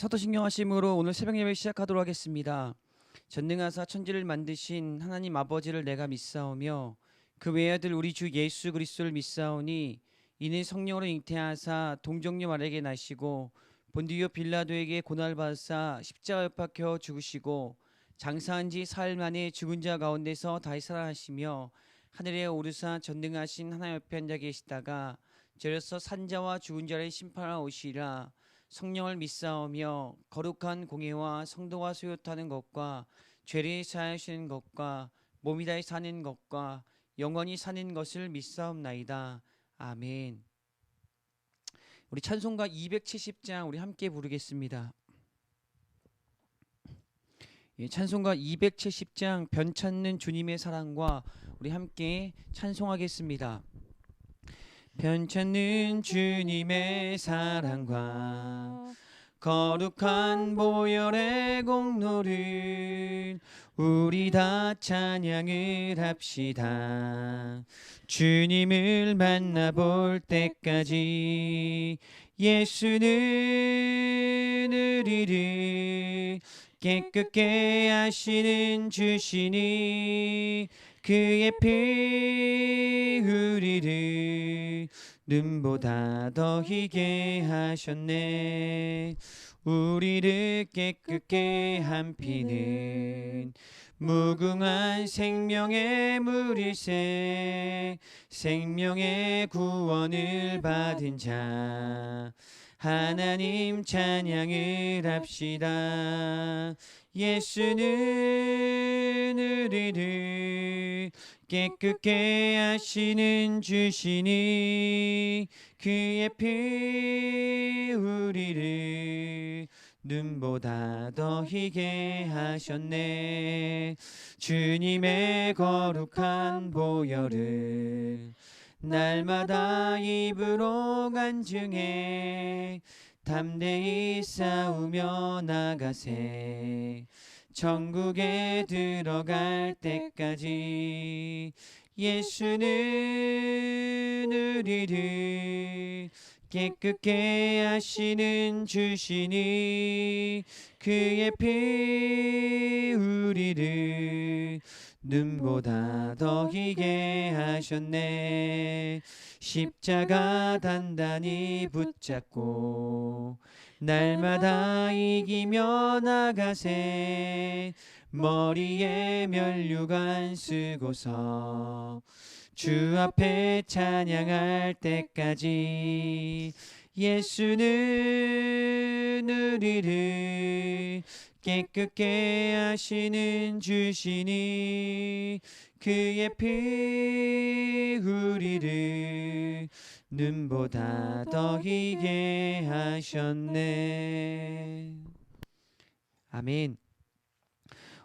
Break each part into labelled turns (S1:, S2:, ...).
S1: 사도신경 하심으로 오늘 새벽 예배 시작하도록 하겠습니다. 전능하사 천지를 만드신 하나님 아버지를 내가 믿사오며 그 외아들 우리 주 예수 그리스도를 믿사오니 이는 성령으로 잉태하사 동정녀 마리아에게 나시고 본디오 빌라도에게 고난을 받으사 십자가에 못 박혀 죽으시고 장사한 지 사흘 만에 죽은 자 가운데서 다시 살아나시며 하늘에 오르사 전능하신 하나님 옆에 앉아 계시다가 저려서 산자와 죽은 자를 심판하러 오시리라. 성령을 믿사오며 거룩한 공예와 성도와 수요타는 것과 죄를 사하시는 것과 몸이 다해 사는 것과 영원히 사는 것을 믿사옵나이다. 아멘. 우리 찬송가 270장 우리 함께 부르겠습니다. 찬송가 270장 변찾는 주님의 사랑과 우리 함께 찬송하겠습니다. 변찾는 주님의 사랑과 거룩한 보혈의 공로를 우리 다 찬양을 합시다. 주님을 만나볼 때까지 예수는 우리를 깨끗게 하시는 주시니 그의 피 우리를 눈보다 더 희게 하셨네. 우리를 깨끗게 한 피는 무궁한 생명의 물일세. 생명의 구원을 받은 자 하나님 찬양을 합시다. 예수는 우리를 깨끗게 하시는 주시니 그의 피 우리를 눈보다 더 희게 하셨네. 주님의 거룩한 보혈을 날마다 입으로 간증해 담대히 싸우며 나가세. 천국에 들어갈 때까지 예수는 우리를 깨끗게 하시는 주시니 그의 피 우리를 눈보다 더 희게 하셨네. 십자가 단단히 붙잡고 날마다 이기며 나가세. 머리에 면류관 쓰고서 주 앞에 찬양할 때까지 예수는 우리를 깨끗게 하시는 주시니 그의 피 우리를 눈보다 더 희게 하셨네. 아멘.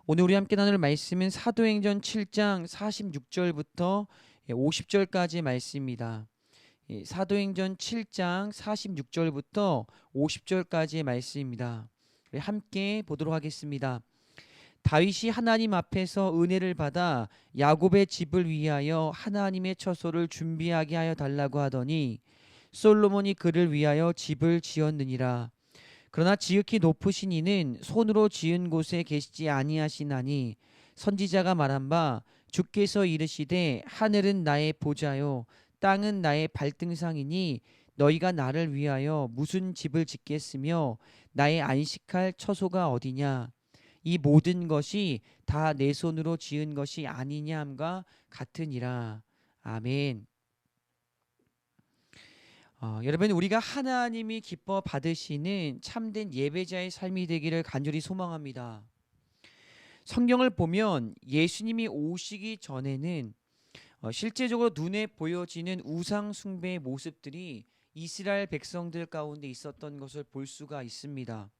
S1: 오늘 우리 함께 나눌 말씀은 사도행전 7장 46절부터 50절까지 말씀입니다. 사도행전 7장 46절부터 50절까지의 말씀입니다. 함께 보도록 하겠습니다. 다윗이 하나님 앞에서 은혜를 받아 야곱의 집을 위하여 하나님의 처소를 준비하게 하여 달라고 하더니 솔로몬이 그를 위하여 집을 지었느니라. 그러나 지극히 높으신 이는 손으로 지은 곳에 계시지 아니하시나니 선지자가 말한 바 주께서 이르시되 하늘은 나의 보좌요 땅은 나의 발등상이니 너희가 나를 위하여 무슨 집을 짓겠으며 나의 안식할 처소가 어디냐. 이 모든 것이 다 내 손으로 지은 것이 아니냐 함과 같으니라. 아멘. 여러분, 우리가 하나님이 기뻐 받으시는 참된 예배자의 삶이 되기를 간절히 소망합니다. 성경을 보면 예수님이 오시기 전에는 실제적으로 눈에 보여지는 우상 숭배의 모습들이 이스라엘 백성들 가운데 있었던 것을 볼 수가 있습니다.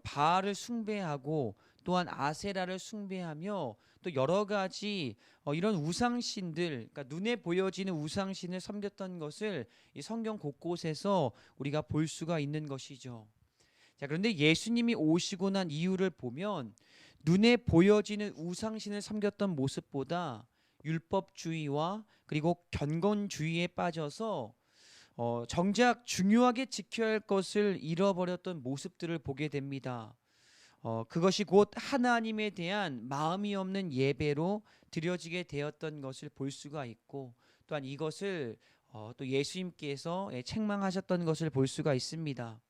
S1: 바알을 숭배하고 또한 아세라를 숭배하며 또 여러 가지 이런 우상신들, 그러니까 눈에 보여지는 우상신을 섬겼던 것을 이 성경 곳곳에서 우리가 볼 수가 있는 것이죠. 자, 그런데 예수님이 오시고 난 이유를 보면 눈에 보여지는 우상신을 섬겼던 모습보다 율법주의와 그리고 견건주의에 빠져서 정작 중요하게 지켜야 할 것을 잃어버렸던 모습들을 보게 됩니다. 그것이 곧 하나님에 대한 마음이 없는 예배로 드려지게 되었던 것을 볼 수가 있고, 또한 이것을 또 예수님께서 책망하셨던 것을 볼 수가 있습니다.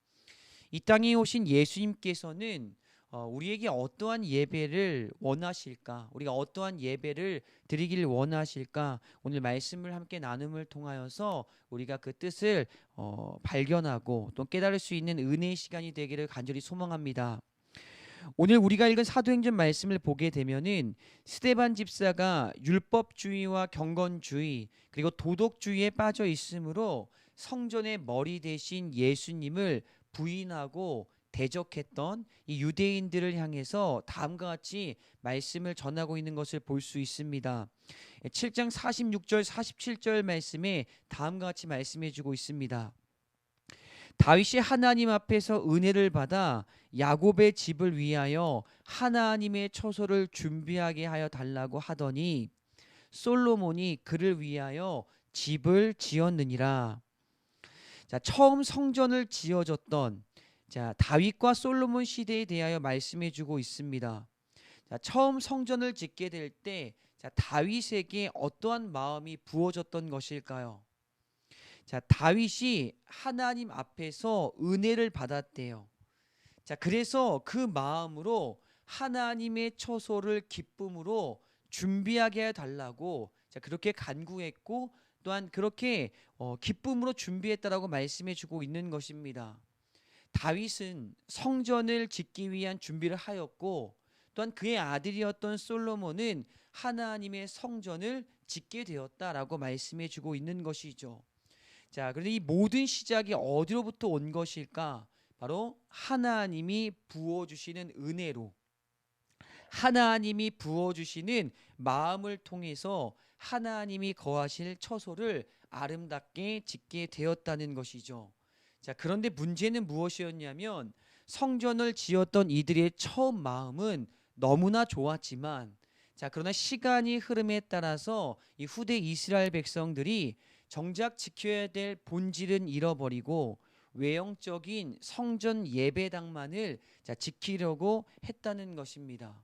S1: 이 땅에 오신 예수님께서는 우리에게 어떠한 예배를 원하실까? 우리가 어떠한 예배를 드리길 원하실까? 오늘 말씀을 함께 나눔을 통하여서 우리가 그 뜻을 발견하고 또 깨달을 수 있는 은혜의 시간이 되기를 간절히 소망합니다. 오늘 우리가 읽은 사도행전 말씀을 보게 되면은 스데반 집사가 율법주의와 경건주의 그리고 도덕주의에 빠져 있으므로 성전의 머리 대신 예수님을 부인하고 대적했던 이 유대인들을 향해서 다음과 같이 말씀을 전하고 있는 것을 볼 수 있습니다. 7장 46절 47절 말씀에 다음과 같이 말씀해 주고 있습니다. 다윗이 하나님 앞에서 은혜를 받아 야곱의 집을 위하여 하나님의 처소를 준비하게 하여 달라고 하더니 솔로몬이 그를 위하여 집을 지었느니라. 자, 처음 성전을 지어졌던 다윗과 솔로몬 시대에 대하여 말씀해 주고 있습니다. 자, 처음 성전을 짓게 될 때 다윗에게 어떠한 마음이 부어졌던 것일까요? 자, 다윗이 하나님 앞에서 은혜를 받았대요. 자, 그래서 그 마음으로 하나님의 처소를 기쁨으로 준비하게 해달라고 그렇게 간구했고, 또한 그렇게 기쁨으로 준비했다라고 말씀해 주고 있는 것입니다. 다윗은 성전을 짓기 위한 준비를 하였고, 또한 그의 아들이었던 솔로몬은 하나님의 성전을 짓게 되었다라고 말씀해 주고 있는 것이죠. 자, 그런데 이 모든 시작이 어디로부터 온 것일까? 바로 하나님이 부어주시는 은혜로, 하나님이 부어주시는 마음을 통해서 하나님이 거하실 처소를 아름답게 짓게 되었다는 것이죠. 자, 그런데 문제는 무엇이었냐면 성전을 지었던 이들의 처음 마음은 너무나 좋았지만, 그러나 시간이 흐름에 따라서 이 후대 이스라엘 백성들이 정작 지켜야 될 본질은 잃어버리고 외형적인 성전 예배당만을 지키려고 했다는 것입니다.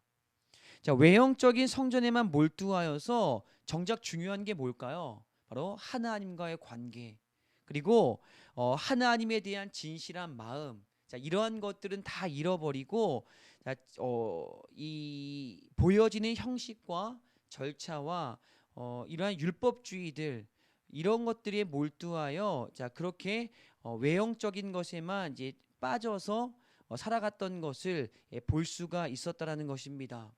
S1: 자, 외형적인 성전에만 몰두하여서 정작 중요한 게 뭘까요? 바로 하나님과의 관계, 그리고 하나님에 대한 진실한 마음. 자, 이러한 것들은 다 잃어버리고 이 보여지는 형식과 절차와 이러한 율법주의들, 이런 것들에 몰두하여 그렇게 외형적인 것에만 이제 빠져서 살아갔던 것을 볼 수가 있었다라는 것입니다.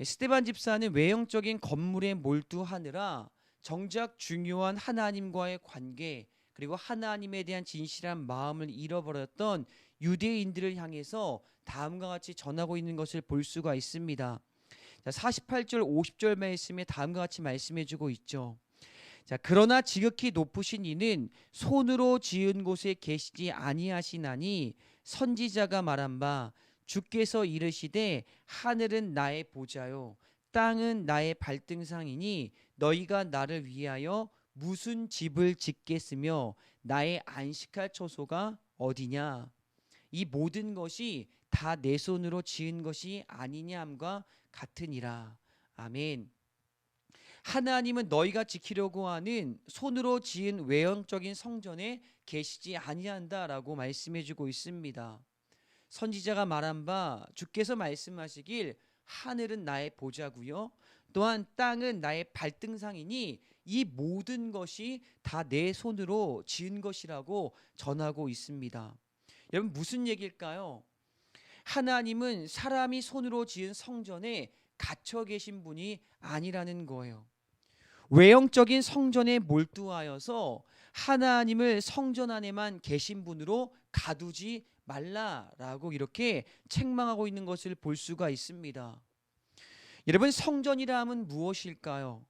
S1: 스데반 집사는 외형적인 건물에 몰두하느라 정작 중요한 하나님과의 관계, 그리고 하나님에 대한 진실한 마음을 잃어버렸던 유대인들을 향해서 다음과 같이 전하고 있는 것을 볼 수가 있습니다. 48절 50절 말씀에 다음과 같이 말씀해 주고 있죠. 자, 그러나 지극히 높으신 이는 손으로 지은 곳에 계시지 아니하시나니 선지자가 말한 바 주께서 이르시되 하늘은 나의 보좌요 땅은 나의 발등상이니 너희가 나를 위하여 무슨 집을 짓겠으며 나의 안식할 처소가 어디냐. 이 모든 것이 다 내 손으로 지은 것이 아니냐 함과 같으니라. 아멘. 하나님은 너희가 지키려고 하는 손으로 지은 외형적인 성전에 계시지 아니한다라고 말씀해 주고 있습니다. 선지자가 말한 바 주께서 말씀하시길 하늘은 나의 보좌고요 또한 땅은 나의 발등상이니 이 모든 것이 다 내 손으로 지은 것이라고 전하고 있습니다. 여러분, 무슨 얘기일까요? 하나님은 사람이 손으로 지은 성전에 갇혀 계신 분이 아니라는 거예요. 외형적인 성전에 몰두하여서 하나님을 성전 안에만 계신 분으로 가두지 말라라고 이렇게 책망하고 있는 것을 볼 수가 있습니다. 여러분, 성전이라 하면 무엇일까요?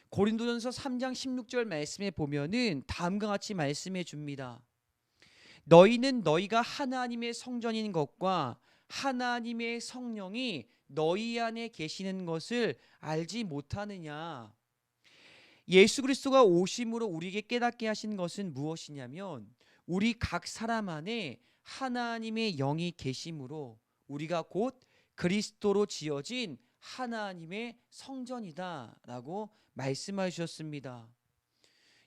S1: 고린도전서 3장 16절 말씀에 보면은 다음과 같이 말씀해 줍니다. 너희는 너희가 하나님의 성전인 것과 하나님의 성령이 너희 안에 계시는 것을 알지 못하느냐. 예수 그리스도가 오심으로 우리에게 깨닫게 하신 것은 무엇이냐면 우리 각 사람 안에 하나님의 영이 계심으로 우리가 곧 그리스도로 지어진 하나님의 성전이다라고 말씀해 주셨습니다.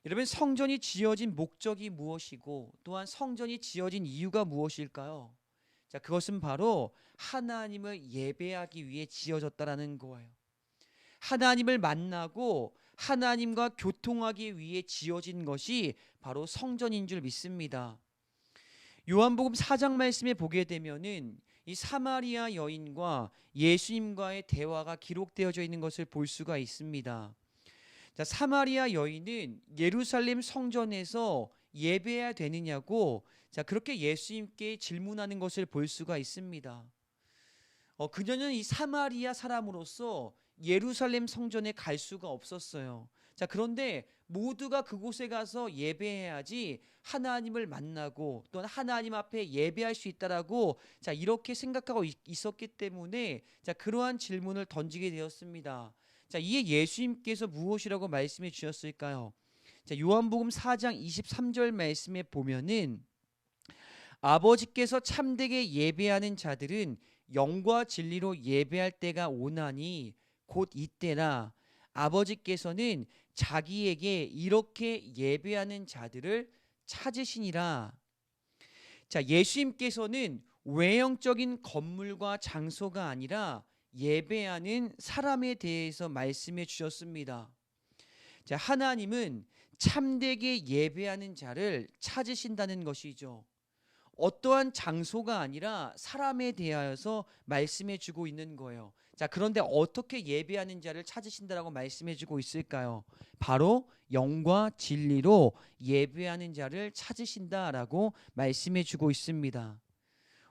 S1: 여러분, 성전이 지어진 목적이 무엇이고 또한 성전이 지어진 이유가 무엇일까요? 자, 그것은 바로 하나님을 예배하기 위해 지어졌다라는 거예요. 하나님을 만나고 하나님과 교통하기 위해 지어진 것이 바로 성전인 줄 믿습니다. 요한복음 4장 말씀에 보게 되면은 이 사마리아 여인과 예수님과의 대화가 기록되어져 있는 것을 볼 수가 있습니다. 자, 사마리아 여인은 예루살렘 성전에서 예배해야 되느냐고 그렇게 예수님께 질문하는 것을 볼 수가 있습니다. 그녀는 이 사마리아 사람으로서 예루살렘 성전에 갈 수가 없었어요. 자, 그런데 모두가 그곳에 가서 예배해야지 하나님을 만나고 또 하나님 앞에 예배할 수 있다라고 이렇게 생각하고 있었기 때문에 그러한 질문을 던지게 되었습니다. 자, 이에 예수님께서 무엇이라고 말씀해 주셨을까요? 자, 요한복음 4장 23절 말씀에 보면은 아버지께서 참되게 예배하는 자들은 영과 진리로 예배할 때가 오나니 곧 이때라. 아버지께서는 자기에게 이렇게 예배하는 자들을 찾으시니라. 자, 예수님께서는 외형적인 건물과 장소가 아니라 예배하는 사람에 대해서 말씀해 주셨습니다. 자, 하나님은 참되게 예배하는 자를 찾으신다는 것이죠. 어떠한 장소가 아니라 사람에 대하여서 말씀해 주고 있는 거예요. 자, 그런데 어떻게 예배하는 자를 찾으신다라고 말씀해 주고 있을까요? 바로 영과 진리로 예배하는 자를 찾으신다라고 말씀해 주고 있습니다.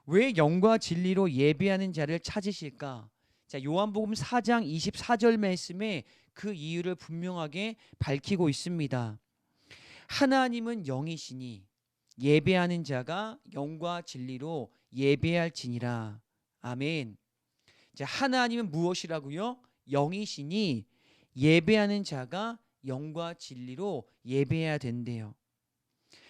S1: 왜 영과 진리로 예배하는 자를 찾으실까? 자, 요한복음 4장 24절 말씀에 그 이유를 분명하게 밝히고 있습니다. 하나님은 영이시니 예배하는 자가 영과 진리로 예배할지니라. 아멘. 자, 하나님은 무엇이라고요? 영이시니 예배하는 자가 영과 진리로 예배해야 된대요.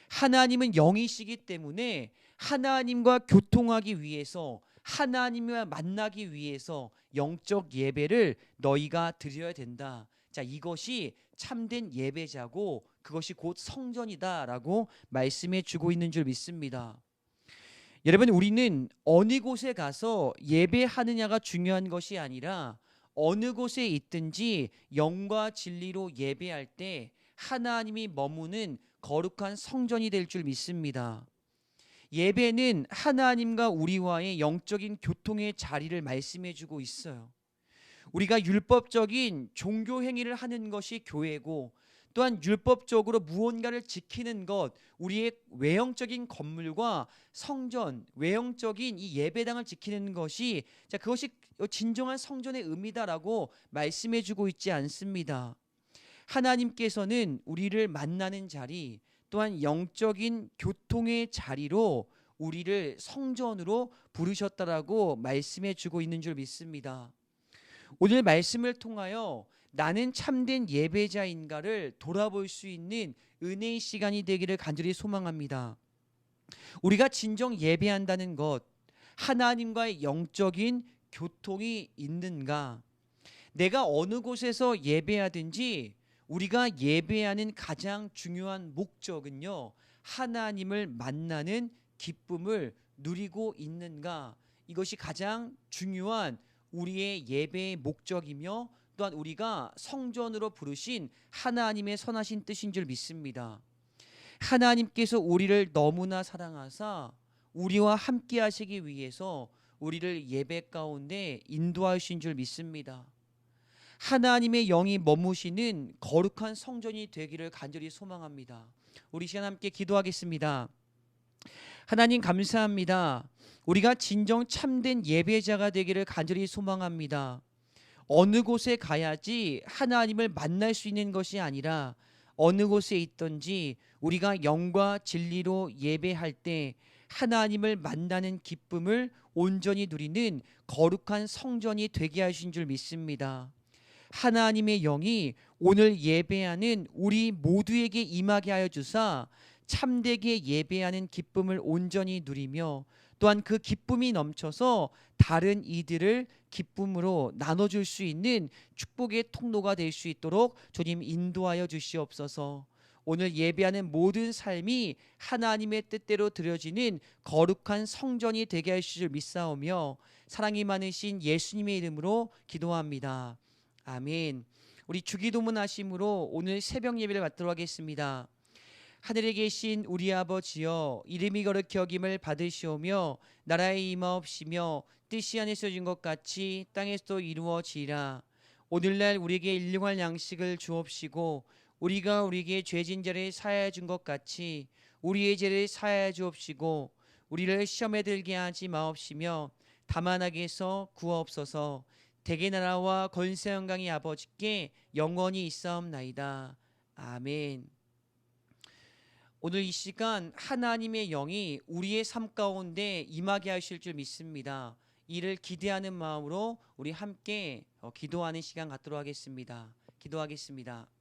S1: 하나님은 영이시기 때문에 하나님과 교통하기 위해서 하나님과 만나기 위해서 영적 예배를 너희가 드려야 된다. 자, 이것이 참된 예배자고 그것이 곧 성전이다라고 말씀해 주고 있는 줄 믿습니다. 여러분, 우리는 어느 곳에 가서 예배하느냐가 중요한 것이 아니라 어느 곳에 있든지 영과 진리로 예배할 때 하나님이 머무는 거룩한 성전이 될 줄 믿습니다. 예배는 하나님과 우리와의 영적인 교통의 자리를 말씀해 주고 있어요. 우리가 율법적인 종교 행위를 하는 것이 교회고 또한 율법적으로 무언가를 지키는 것, 우리의 외형적인 건물과 성전, 외형적인 이 예배당을 지키는 것이 그것이 진정한 성전의 의미다라고 말씀해 주고 있지 않습니다. 하나님께서는 우리를 만나는 자리 또한 영적인 교통의 자리로 우리를 성전으로 부르셨다라고 말씀해 주고 있는 줄 믿습니다. 오늘 말씀을 통하여 나는 참된 예배자인가를 돌아볼 수 있는 은혜의 시간이 되기를 간절히 소망합니다. 우리가 진정 예배한다는 것, 하나님과의 영적인 교통이 있는가? 내가 어느 곳에서 예배하든지 우리가 예배하는 가장 중요한 목적은요, 하나님을 만나는 기쁨을 누리고 있는가? 이것이 가장 중요한 우리의 예배의 목적이며 또한 우리가 성전으로 부르신 하나님의 선하신 뜻인 줄 믿습니다. 하나님께서 우리를 너무나 사랑하사 우리와 함께 하시기 위해서 우리를 예배 가운데 인도하신 줄 믿습니다. 하나님의 영이 머무시는 거룩한 성전이 되기를 간절히 소망합니다. 우리 시간 함께 기도하겠습니다. 하나님 감사합니다. 우리가 진정 참된 예배자가 되기를 간절히 소망합니다. 어느 곳에 가야지 하나님을 만날 수 있는 것이 아니라 어느 곳에 있든지 우리가 영과 진리로 예배할 때 하나님을 만나는 기쁨을 온전히 누리는 거룩한 성전이 되게 하신 줄 믿습니다. 하나님의 영이 오늘 예배하는 우리 모두에게 임하게 하여 주사 참되게 예배하는 기쁨을 온전히 누리며 또한 그 기쁨이 넘쳐서 다른 이들을 기쁨으로 나눠줄 수 있는 축복의 통로가 될 수 있도록 주님 인도하여 주시옵소서. 오늘 예배하는 모든 삶이 하나님의 뜻대로 드려지는 거룩한 성전이 되게 하실 줄 믿사오며 사랑이 많으신 예수님의 이름으로 기도합니다. 아멘. 우리 주기도문 하심으로 오늘 새벽 예배를 받도록 하겠습니다. 하늘에 계신 우리 아버지여, 이름이 거룩히 여김을 받으시오며 나라의 임하옵시며 뜻이 하늘에서 이루어진 것 같이 땅에서도 이루어지리라. 오늘날 우리에게 일용할 양식을 주옵시고 우리가 우리에게 죄진 자를 사하여 준 것 같이 우리의 죄를 사하여 주옵시고 우리를 시험에 들게 하지 마옵시며 다만 악에서 구하옵소서. 대개 나라와 권세 영광이 아버지께 영원히 있사옵나이다. 아멘. 오늘 이 시간 하나님의 영이 우리의 삶 가운데 임하게 하실 줄 믿습니다. 이를 기대하는 마음으로 우리 함께 기도하는 시간 갖도록 하겠습니다. 기도하겠습니다.